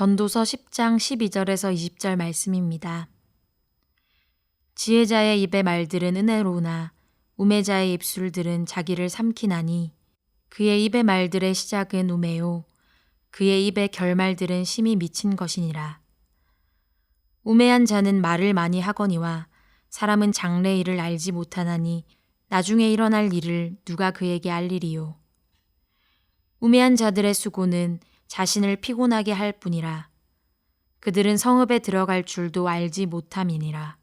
전도서 10장 12절에서 20절 말씀입니다. 지혜자의 입의 말들은 은혜로우나 우매자의 입술들은 자기를 삼키나니 그의 입의 말들의 시작은 우매요 그의 입의 결말들은 심히 미친 것이니라. 우매한 자는 말을 많이 하거니와 사람은 장래 일을 알지 못하나니 나중에 일어날 일을 누가 그에게 알리리요. 우매한 자들의 수고는 자신을 피곤하게 할 뿐이라. 그들은 성읍에 들어갈 줄도 알지 못함이니라.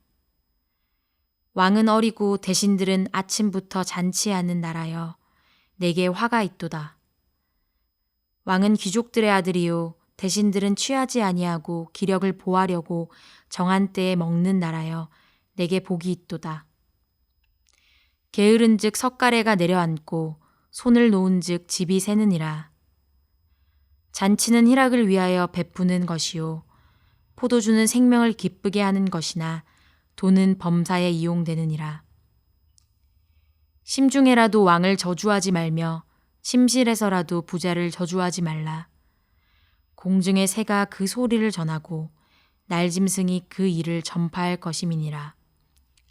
왕은 어리고 대신들은 아침부터 잔치하는 나라여 내게 화가 있도다. 왕은 귀족들의 아들이요 대신들은 취하지 아니하고 기력을 보하려고 정한 때에 먹는 나라여 내게 복이 있도다. 게으른즉 석가래가 내려앉고 손을 놓은즉 집이 새느니라. 잔치는 희락을 위하여 베푸는 것이요 포도주는 생명을 기쁘게 하는 것이나 돈은 범사에 이용되느니라. 심중에라도 왕을 저주하지 말며 심실에서라도 부자를 저주하지 말라. 공중의 새가 그 소리를 전하고 날짐승이 그 일을 전파할 것임이니라.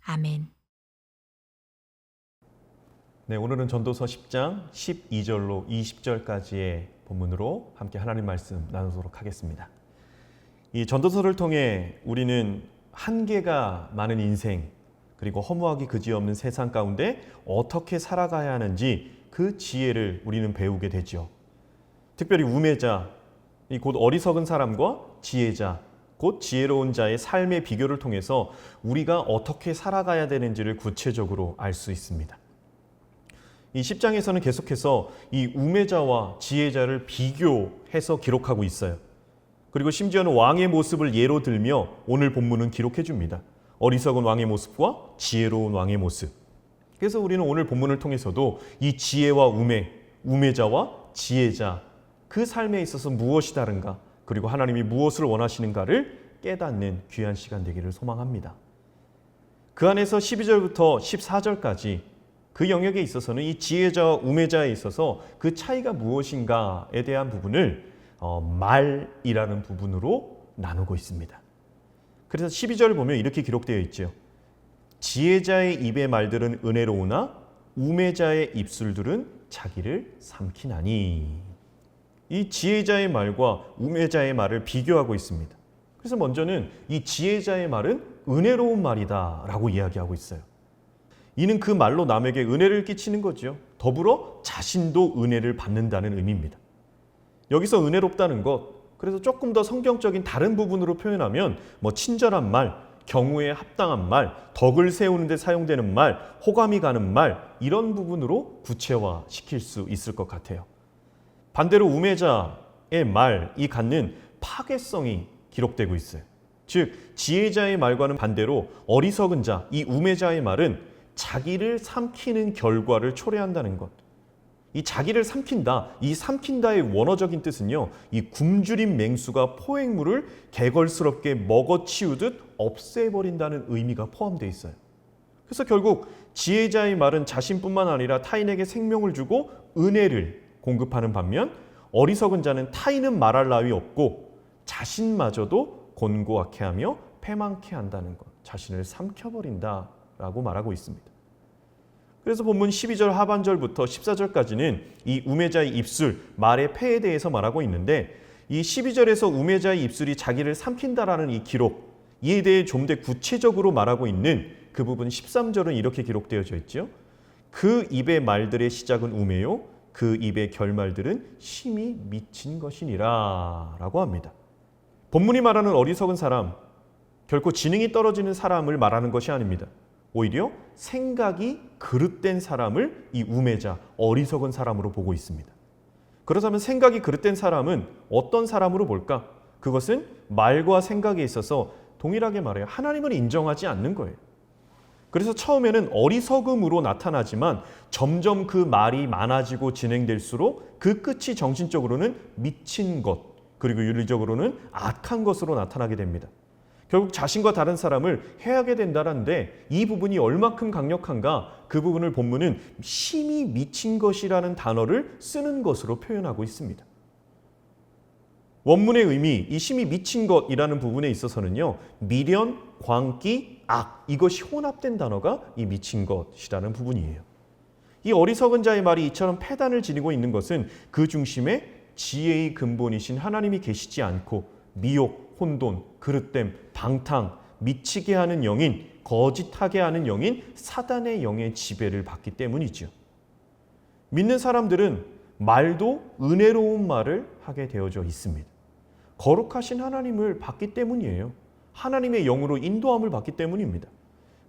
아멘. 네, 오늘은 전도서 10장 12절로 20절까지의 본문으로 함께 하나님 말씀 나누도록 하겠습니다. 이 전도서를 통해 우리는 한계가 많은 인생 그리고 허무하기 그지없는 세상 가운데 어떻게 살아가야 하는지 그 지혜를 우리는 배우게 되죠. 특별히 우매자, 곧 어리석은 사람과 지혜자, 곧 지혜로운 자의 삶의 비교를 통해서 우리가 어떻게 살아가야 되는지를 구체적으로 알 수 있습니다. 이 10장에서는 계속해서 이 우매자와 지혜자를 비교해서 기록하고 있어요. 그리고 심지어는 왕의 모습을 예로 들며 오늘 본문은 기록해 줍니다. 어리석은 왕의 모습과 지혜로운 왕의 모습. 그래서 우리는 오늘 본문을 통해서도 이 지혜와 우매자와 지혜자 그 삶에 있어서 무엇이 다른가 그리고 하나님이 무엇을 원하시는가를 깨닫는 귀한 시간 되기를 소망합니다. 그 안에서 12절부터 14절까지 그 영역에 있어서는 이 지혜자와 우매자에 있어서 그 차이가 무엇인가에 대한 부분을 말이라는 부분으로 나누고 있습니다. 그래서 12절을 보면 이렇게 기록되어 있죠. 지혜자의 입의 말들은 은혜로우나 우매자의 입술들은 자기를 삼키나니. 이 지혜자의 말과 우매자의 말을 비교하고 있습니다. 그래서 먼저는 이 지혜자의 말은 은혜로운 말이다 라고 이야기하고 있어요. 이는 그 말로 남에게 은혜를 끼치는 거죠. 더불어 자신도 은혜를 받는다는 의미입니다. 여기서 은혜롭다는 것, 그래서 조금 더 성경적인 다른 부분으로 표현하면 친절한 말, 경우에 합당한 말, 덕을 세우는 데 사용되는 말, 호감이 가는 말 이런 부분으로 구체화시킬 수 있을 것 같아요. 반대로 우매자의 말이 갖는 파괴성이 기록되고 있어요. 즉 지혜자의 말과는 반대로 어리석은 자, 이 우매자의 말은 자기를 삼키는 결과를 초래한다는 것. 이 자기를 삼킨다, 이 삼킨다의 원어적인 뜻은요, 이 굶주린 맹수가 포획물을 개걸스럽게 먹어치우듯 없애버린다는 의미가 포함되어 있어요. 그래서 결국 지혜자의 말은 자신뿐만 아니라 타인에게 생명을 주고 은혜를 공급하는 반면 어리석은 자는 타인은 말할 나위 없고 자신마저도 곤고하게 하며 패망케 한다는 것, 자신을 삼켜버린다라고 말하고 있습니다. 그래서 본문 12절 하반절부터 14절까지는 이 우매자의 입술, 말의 폐에 대해서 말하고 있는데 이 12절에서 우매자의 입술이 자기를 삼킨다라는 이 기록, 이에 대해 좀 더 구체적으로 말하고 있는 그 부분 13절은 이렇게 기록되어져 있죠. 그 입의 말들의 시작은 우매요, 그 입의 결말들은 심히 미친 것이니라 라고 합니다. 본문이 말하는 어리석은 사람, 결코 지능이 떨어지는 사람을 말하는 것이 아닙니다. 오히려 생각이 그릇된 사람을 이 우매자, 어리석은 사람으로 보고 있습니다. 그렇다면 생각이 그릇된 사람은 어떤 사람으로 볼까? 그것은 말과 생각에 있어서 동일하게 말해요. 하나님을 인정하지 않는 거예요. 그래서 처음에는 어리석음으로 나타나지만 점점 그 말이 많아지고 진행될수록 그 끝이 정신적으로는 미친 것, 그리고 윤리적으로는 악한 것으로 나타나게 됩니다. 결국 자신과 다른 사람을 해하게 된다는데 이 부분이 얼마큼 강력한가, 그 부분을 본문은 심히 미친 것이라는 단어를 쓰는 것으로 표현하고 있습니다. 원문의 의미, 이 심히 미친 것이라는 부분에 있어서는요, 미련, 광기, 악, 이것이 혼합된 단어가 이 미친 것이라는 부분이에요. 이 어리석은 자의 말이 이처럼 패단을 지니고 있는 것은 그 중심에 지혜의 근본이신 하나님이 계시지 않고 미혹, 혼돈, 그릇됨, 방탕, 미치게 하는 영인, 거짓하게 하는 영인, 사단의 영의 지배를 받기 때문이죠. 믿는 사람들은 말도 은혜로운 말을 하게 되어져 있습니다. 거룩하신 하나님을 받기 때문이에요. 하나님의 영으로 인도함을 받기 때문입니다.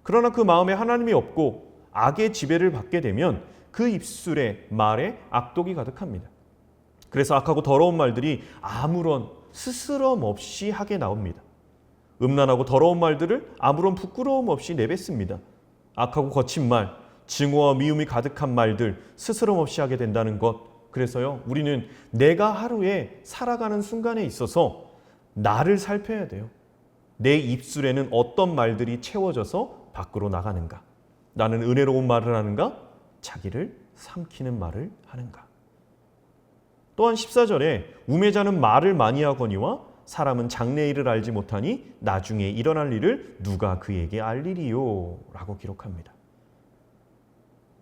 그러나 그 마음에 하나님이 없고 악의 지배를 받게 되면 그 입술에 말에 악독이 가득합니다. 그래서 악하고 더러운 말들이 아무런 스스럼 없이 하게 나옵니다. 음란하고 더러운 말들을 아무런 부끄러움 없이 내뱉습니다. 악하고 거친 말, 증오와 미움이 가득한 말들 스스럼 없이 하게 된다는 것. 그래서요, 우리는 내가 하루에 살아가는 순간에 있어서 나를 살펴야 돼요. 내 입술에는 어떤 말들이 채워져서 밖으로 나가는가? 나는 은혜로운 말을 하는가? 자기를 삼키는 말을 하는가? 또한 14절에 우매자는 말을 많이 하거니와 사람은 장래일을 알지 못하니 나중에 일어날 일을 누가 그에게 알리리요? 라고 기록합니다.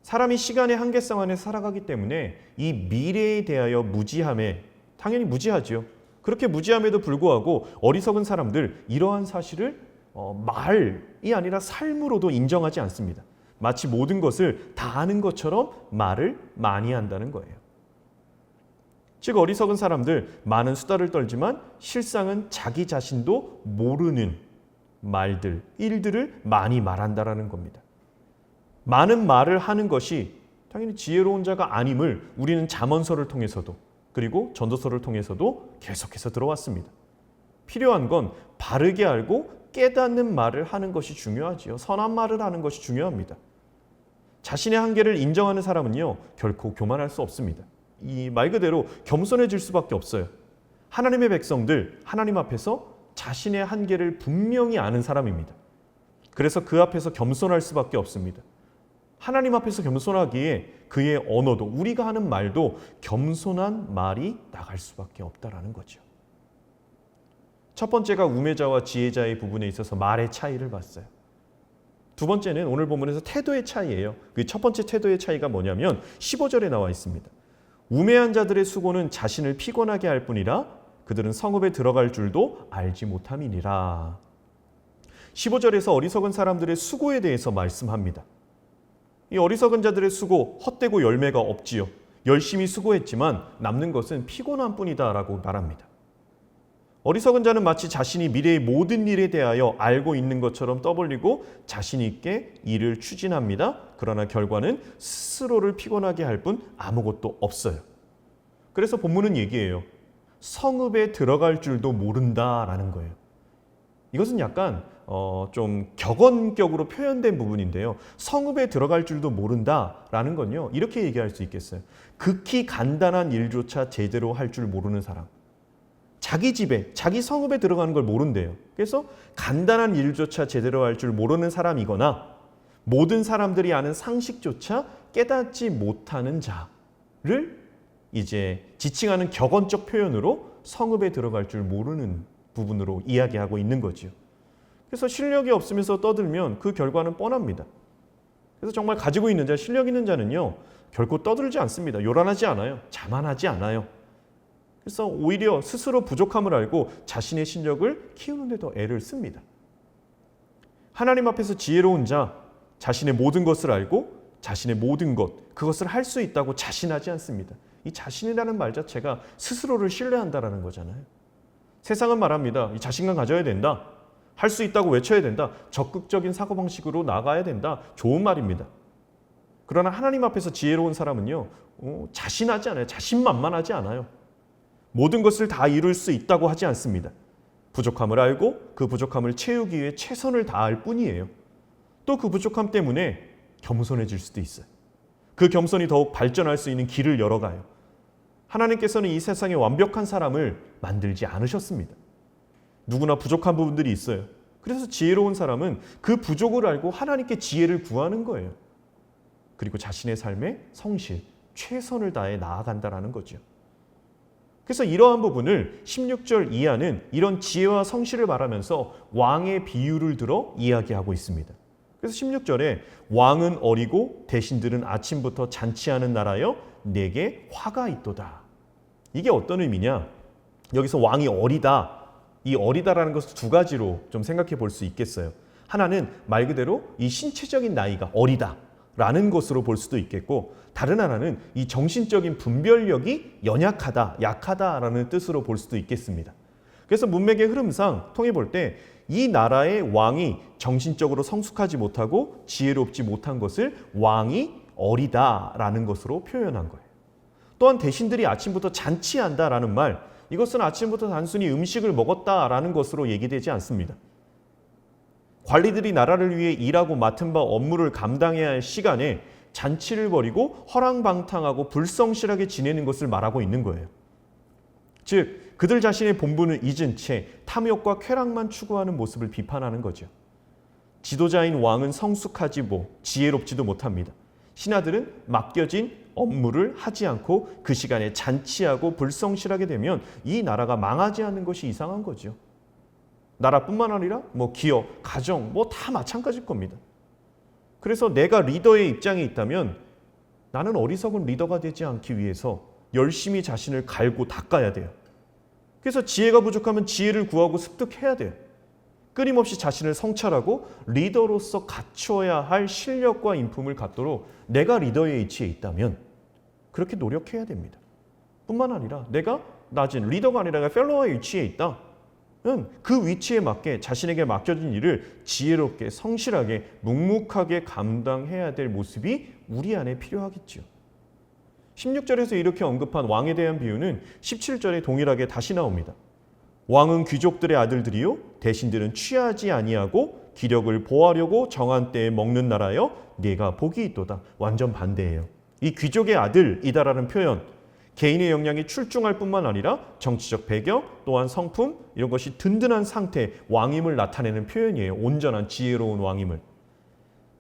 사람이 시간의 한계성 안에 살아가기 때문에 이 미래에 대하여 무지함에, 당연히 무지하죠. 그렇게 무지함에도 불구하고 어리석은 사람들 이러한 사실을 말이 아니라 삶으로도 인정하지 않습니다. 마치 모든 것을 다 아는 것처럼 말을 많이 한다는 거예요. 즉 어리석은 사람들 많은 수다를 떨지만 실상은 자기 자신도 모르는 말들, 일들을 많이 말한다라는 겁니다. 많은 말을 하는 것이 당연히 지혜로운 자가 아님을 우리는 잠언서를 통해서도 그리고 전도서를 통해서도 계속해서 들어왔습니다. 필요한 건 바르게 알고 깨닫는 말을 하는 것이 중요하지요. 선한 말을 하는 것이 중요합니다. 자신의 한계를 인정하는 사람은요, 결코 교만할 수 없습니다. 이 말 그대로 겸손해질 수밖에 없어요. 하나님의 백성들, 하나님 앞에서 자신의 한계를 분명히 아는 사람입니다. 그래서 그 앞에서 겸손할 수밖에 없습니다. 하나님 앞에서 겸손하기에 그의 언어도, 우리가 하는 말도 겸손한 말이 나갈 수밖에 없다라는 거죠. 첫 번째가 우매자와 지혜자의 부분에 있어서 말의 차이를 봤어요. 두 번째는 오늘 본문에서 태도의 차이예요. 그 첫 번째 태도의 차이가 뭐냐면 15절에 나와 있습니다. 우매한 자들의 수고는 자신을 피곤하게 할 뿐이라 그들은 성읍에 들어갈 줄도 알지 못함이니라. 15절에서 어리석은 사람들의 수고에 대해서 말씀합니다. 이 어리석은 자들의 수고, 헛되고 열매가 없지요. 열심히 수고했지만 남는 것은 피곤한 뿐이다 라고 말합니다. 어리석은 자는 마치 자신이 미래의 모든 일에 대하여 알고 있는 것처럼 떠벌리고 자신 있게 일을 추진합니다. 그러나 결과는 스스로를 피곤하게 할 뿐 아무것도 없어요. 그래서 본문은 얘기해요. 성읍에 들어갈 줄도 모른다라는 거예요. 이것은 약간 좀 격언격으로 표현된 부분인데요. 성읍에 들어갈 줄도 모른다라는 건요. 이렇게 얘기할 수 있겠어요. 극히 간단한 일조차 제대로 할 줄 모르는 사람. 자기 집에, 자기 성읍에 들어가는 걸 모른대요. 그래서 간단한 일조차 제대로 할 줄 모르는 사람이거나 모든 사람들이 아는 상식조차 깨닫지 못하는 자를 이제 지칭하는 격언적 표현으로 성읍에 들어갈 줄 모르는 부분으로 이야기하고 있는 거죠. 그래서 실력이 없으면서 떠들면 그 결과는 뻔합니다. 그래서 정말 가지고 있는 자, 실력 있는 자는요, 결코 떠들지 않습니다. 요란하지 않아요. 자만하지 않아요. 그래서 오히려 스스로 부족함을 알고 자신의 실력을 키우는 데 더 애를 씁니다. 하나님 앞에서 지혜로운 자, 자신의 모든 것을 알고 자신의 모든 것, 그것을 할 수 있다고 자신하지 않습니다. 이 자신이라는 말 자체가 스스로를 신뢰한다라는 거잖아요. 세상은 말합니다. 이 자신감 가져야 된다. 할 수 있다고 외쳐야 된다. 적극적인 사고방식으로 나가야 된다. 좋은 말입니다. 그러나 하나님 앞에서 지혜로운 사람은요, 자신하지 않아요. 자신만만하지 않아요. 모든 것을 다 이룰 수 있다고 하지 않습니다. 부족함을 알고 그 부족함을 채우기 위해 최선을 다할 뿐이에요. 또 그 부족함 때문에 겸손해질 수도 있어요. 그 겸손이 더욱 발전할 수 있는 길을 열어가요. 하나님께서는 이 세상에 완벽한 사람을 만들지 않으셨습니다. 누구나 부족한 부분들이 있어요. 그래서 지혜로운 사람은 그 부족을 알고 하나님께 지혜를 구하는 거예요. 그리고 자신의 삶에 성실, 최선을 다해 나아간다라는 거죠. 그래서 이러한 부분을 16절 이하는 이런 지혜와 성실을 말하면서 왕의 비유를 들어 이야기하고 있습니다. 그래서 16절에 왕은 어리고 대신들은 아침부터 잔치하는 나라여 내게 화가 있도다. 이게 어떤 의미냐? 여기서 왕이 어리다. 이 어리다라는 것을 두 가지로 좀 생각해 볼 수 있겠어요. 하나는 말 그대로 이 신체적인 나이가 어리다라는 것으로 볼 수도 있겠고, 다른 하나는 이 정신적인 분별력이 연약하다, 약하다라는 뜻으로 볼 수도 있겠습니다. 그래서 문맥의 흐름상 통해 볼 때 이 나라의 왕이 정신적으로 성숙하지 못하고 지혜롭지 못한 것을 왕이 어리다라는 것으로 표현한 거예요. 또한 대신들이 아침부터 잔치한다라는 말, 이것은 아침부터 단순히 음식을 먹었다라는 것으로 얘기되지 않습니다. 관리들이 나라를 위해 일하고 맡은 바 업무를 감당해야 할 시간에 잔치를 벌이고 허랑방탕하고 불성실하게 지내는 것을 말하고 있는 거예요. 즉 그들 자신의 본분을 잊은 채 탐욕과 쾌락만 추구하는 모습을 비판하는 거죠. 지도자인 왕은 성숙하지도 지혜롭지도 못합니다. 신하들은 맡겨진 업무를 하지 않고 그 시간에 잔치하고 불성실하게 되면 이 나라가 망하지 않는 것이 이상한 거죠. 나라뿐만 아니라 기업, 가정 다 마찬가지일 겁니다. 그래서 내가 리더의 입장에 있다면 나는 어리석은 리더가 되지 않기 위해서 열심히 자신을 갈고 닦아야 돼요. 그래서 지혜가 부족하면 지혜를 구하고 습득해야 돼요. 끊임없이 자신을 성찰하고 리더로서 갖춰야 할 실력과 인품을 갖도록 내가 리더의 위치에 있다면 그렇게 노력해야 됩니다. 뿐만 아니라 내가 낮은 리더가 아니라 펠로워의 위치에 있다. 그 위치에 맞게 자신에게 맡겨진 일을 지혜롭게 성실하게 묵묵하게 감당해야 될 모습이 우리 안에 필요하겠죠. 16절에서 이렇게 언급한 왕에 대한 비유는 17절에 동일하게 다시 나옵니다. 왕은 귀족들의 아들들이요 대신들은 취하지 아니하고 기력을 보하려고 정한 때에 먹는 나라여 네가 복이 있도다. 완전 반대예요. 이 귀족의 아들이다라는 표현, 개인의 역량이 출중할 뿐만 아니라 정치적 배경 또한 성품 이런 것이 든든한 상태, 왕임을 나타내는 표현이에요. 온전한 지혜로운 왕임을.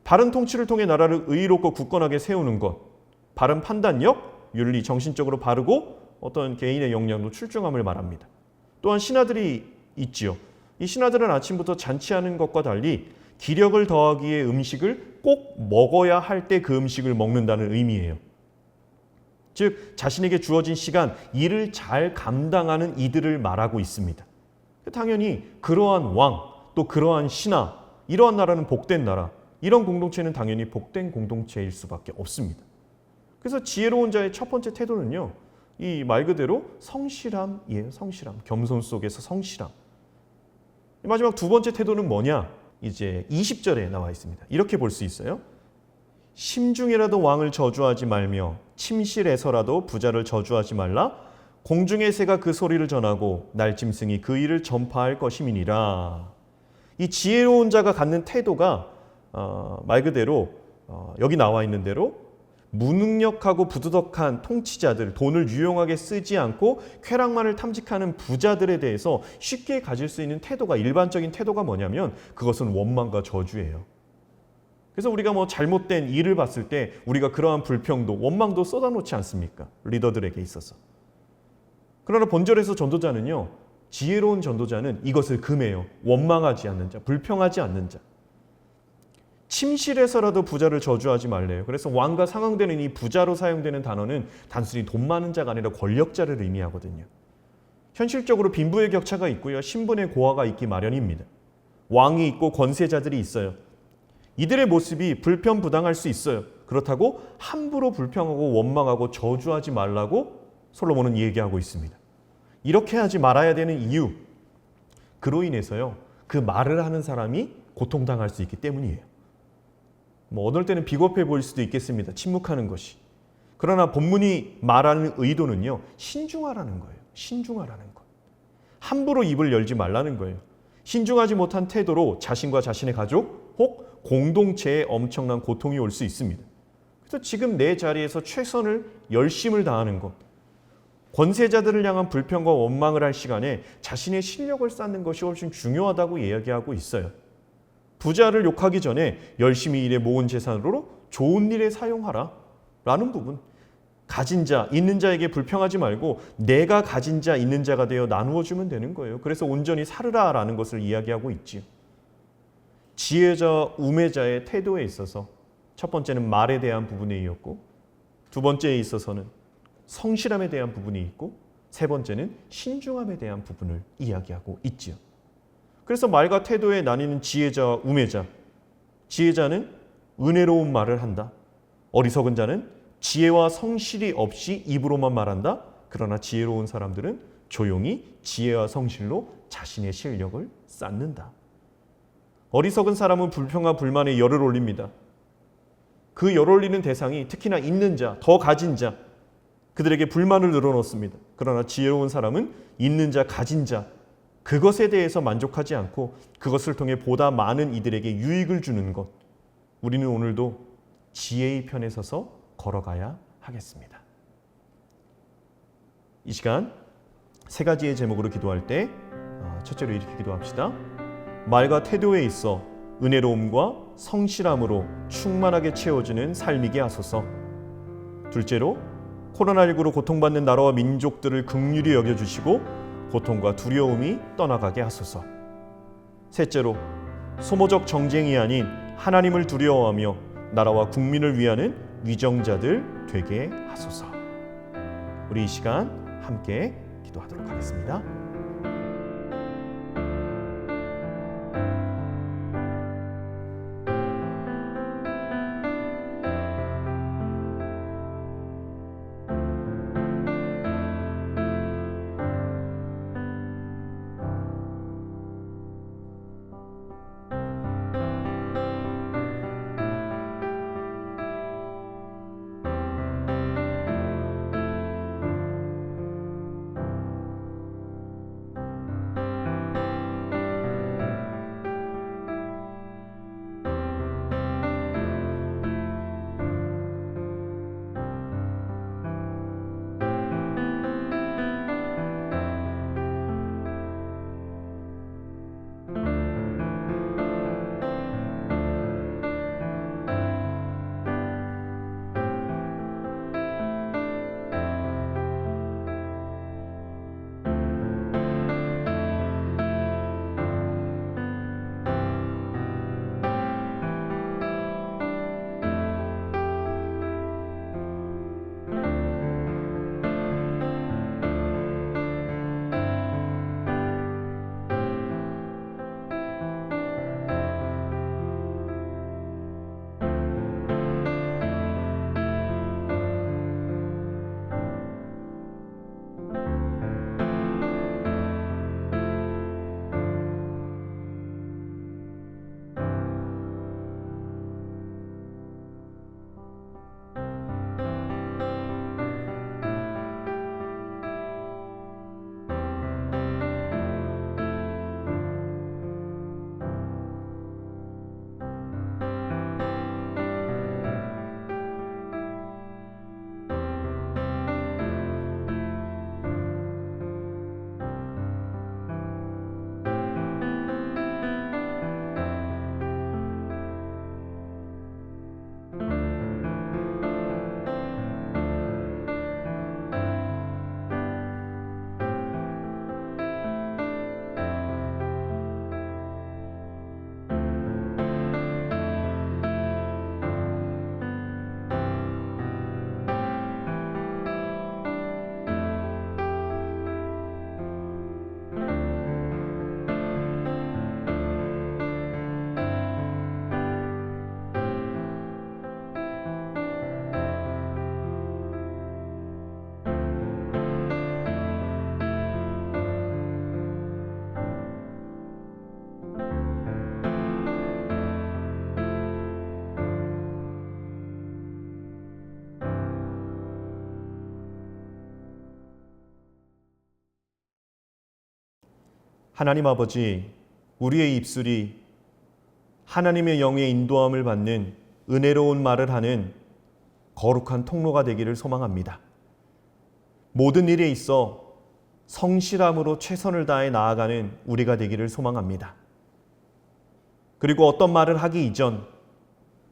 바른 통치를 통해 나라를 의롭고 굳건하게 세우는 것, 바른 판단력, 윤리, 정신적으로 바르고 어떤 개인의 역량도 출중함을 말합니다. 또한 신하들이 있지요. 이 신하들은 아침부터 잔치하는 것과 달리 기력을 더하기 위해 음식을 꼭 먹어야 할 때 그 음식을 먹는다는 의미예요. 즉 자신에게 주어진 시간, 일을 잘 감당하는 이들을 말하고 있습니다. 당연히 그러한 왕, 또 그러한 신하, 이러한 나라는 복된 나라, 이런 공동체는 당연히 복된 공동체일 수밖에 없습니다. 그래서 지혜로운 자의 첫 번째 태도는요, 이 말 그대로 성실함이에요. 성실함, 겸손 속에서 성실함. 마지막 두 번째 태도는 뭐냐? 이제 20절에 나와 있습니다. 이렇게 볼 수 있어요. 심중이라도 왕을 저주하지 말며 침실에서라도 부자를 저주하지 말라. 공중의 새가 그 소리를 전하고 날짐승이 그 일을 전파할 것임이니라. 이 지혜로운 자가 갖는 태도가 말 그대로 여기 나와 있는 대로 무능력하고 부도덕한 통치자들, 돈을 유용하게 쓰지 않고 쾌락만을 탐직하는 부자들에 대해서 쉽게 가질 수 있는 태도가, 일반적인 태도가 뭐냐면 그것은 원망과 저주예요. 그래서 우리가 잘못된 일을 봤을 때 우리가 그러한 불평도 원망도 쏟아놓지 않습니까? 리더들에게 있어서. 그러나 본절에서 전도자는요, 지혜로운 전도자는 이것을 금해요. 원망하지 않는 자, 불평하지 않는 자. 침실에서라도 부자를 저주하지 말래요. 그래서 왕과 상응되는 이 부자로 사용되는 단어는 단순히 돈 많은 자가 아니라 권력자를 의미하거든요. 현실적으로 빈부의 격차가 있고요. 신분의 고하가 있기 마련입니다. 왕이 있고 권세자들이 있어요. 이들의 모습이 불편부당할 수 있어요. 그렇다고 함부로 불평하고 원망하고 저주하지 말라고 솔로몬은 얘기하고 있습니다. 이렇게 하지 말아야 되는 이유, 그로 인해서요, 그 말을 하는 사람이 고통당할 수 있기 때문이에요. 어떨 때는 비겁해 보일 수도 있겠습니다. 침묵하는 것이. 그러나 본문이 말하는 의도는요, 신중하라는 거예요. 신중하라는 것. 함부로 입을 열지 말라는 거예요. 신중하지 못한 태도로 자신과 자신의 가족 혹 공동체에 엄청난 고통이 올 수 있습니다. 그래서 지금 내 자리에서 최선을 열심을 다하는 것, 권세자들을 향한 불평과 원망을 할 시간에 자신의 실력을 쌓는 것이 훨씬 중요하다고 이야기하고 있어요. 부자를 욕하기 전에 열심히 일해 모은 재산으로 좋은 일에 사용하라 라는 부분. 가진 자, 있는 자에게 불평하지 말고 내가 가진 자, 있는 자가 되어 나누어 주면 되는 거예요. 그래서 온전히 살으라라는 것을 이야기하고 있지요. 지혜자, 우매자의 태도에 있어서 첫 번째는 말에 대한 부분에 이었고, 두 번째에 있어서는 성실함에 대한 부분이 있고, 세 번째는 신중함에 대한 부분을 이야기하고 있지요. 그래서 말과 태도에 나뉘는 지혜자와 우매자. 지혜자는 은혜로운 말을 한다. 어리석은 자는 지혜와 성실이 없이 입으로만 말한다. 그러나 지혜로운 사람들은 조용히 지혜와 성실로 자신의 실력을 쌓는다. 어리석은 사람은 불평과 불만에 열을 올립니다. 그 열 올리는 대상이 특히나 있는 자, 더 가진 자, 그들에게 불만을 늘어놓습니다. 그러나 지혜로운 사람은 있는 자, 가진 자, 그것에 대해서 만족하지 않고 그것을 통해 보다 많은 이들에게 유익을 주는 것. 우리는 오늘도 지혜의 편에 서서 걸어가야 하겠습니다. 이 시간 세 가지의 제목으로 기도할 때 첫째로 이렇게 기도합시다. 말과 태도에 있어 은혜로움과 성실함으로 충만하게 채워지는 삶이게 하소서. 둘째로 코로나19로 고통받는 나라와 민족들을 긍휼히 여겨주시고 고통과 두려움이 떠나가게 하소서. 셋째로 소모적 정쟁이 아닌 하나님을 두려워하며 나라와 국민을 위하는 위정자들 되게 하소서. 우리 이 시간 함께 기도하도록 하겠습니다. 하나님 아버지, 우리의 입술이 하나님의 영의 인도함을 받는 은혜로운 말을 하는 거룩한 통로가 되기를 소망합니다. 모든 일에 있어 성실함으로 최선을 다해 나아가는 우리가 되기를 소망합니다. 그리고 어떤 말을 하기 이전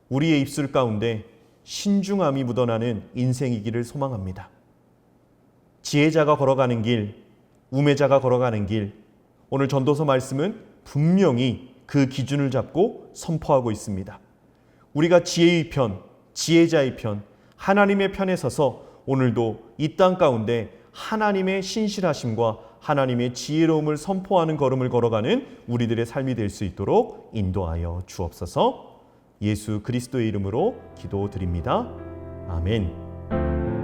우리의 입술 가운데 신중함이 묻어나는 인생이기를 소망합니다. 지혜자가 걸어가는 길, 우매자가 걸어가는 길, 오늘 전도서 말씀은 분명히 그 기준을 잡고 선포하고 있습니다. 우리가 지혜의 편, 지혜자의 편, 하나님의 편에 서서 오늘도 이 땅 가운데 하나님의 신실하심과 하나님의 지혜로움을 선포하는 걸음을 걸어가는 우리들의 삶이 될 수 있도록 인도하여 주옵소서. 예수 그리스도의 이름으로 기도드립니다. 아멘.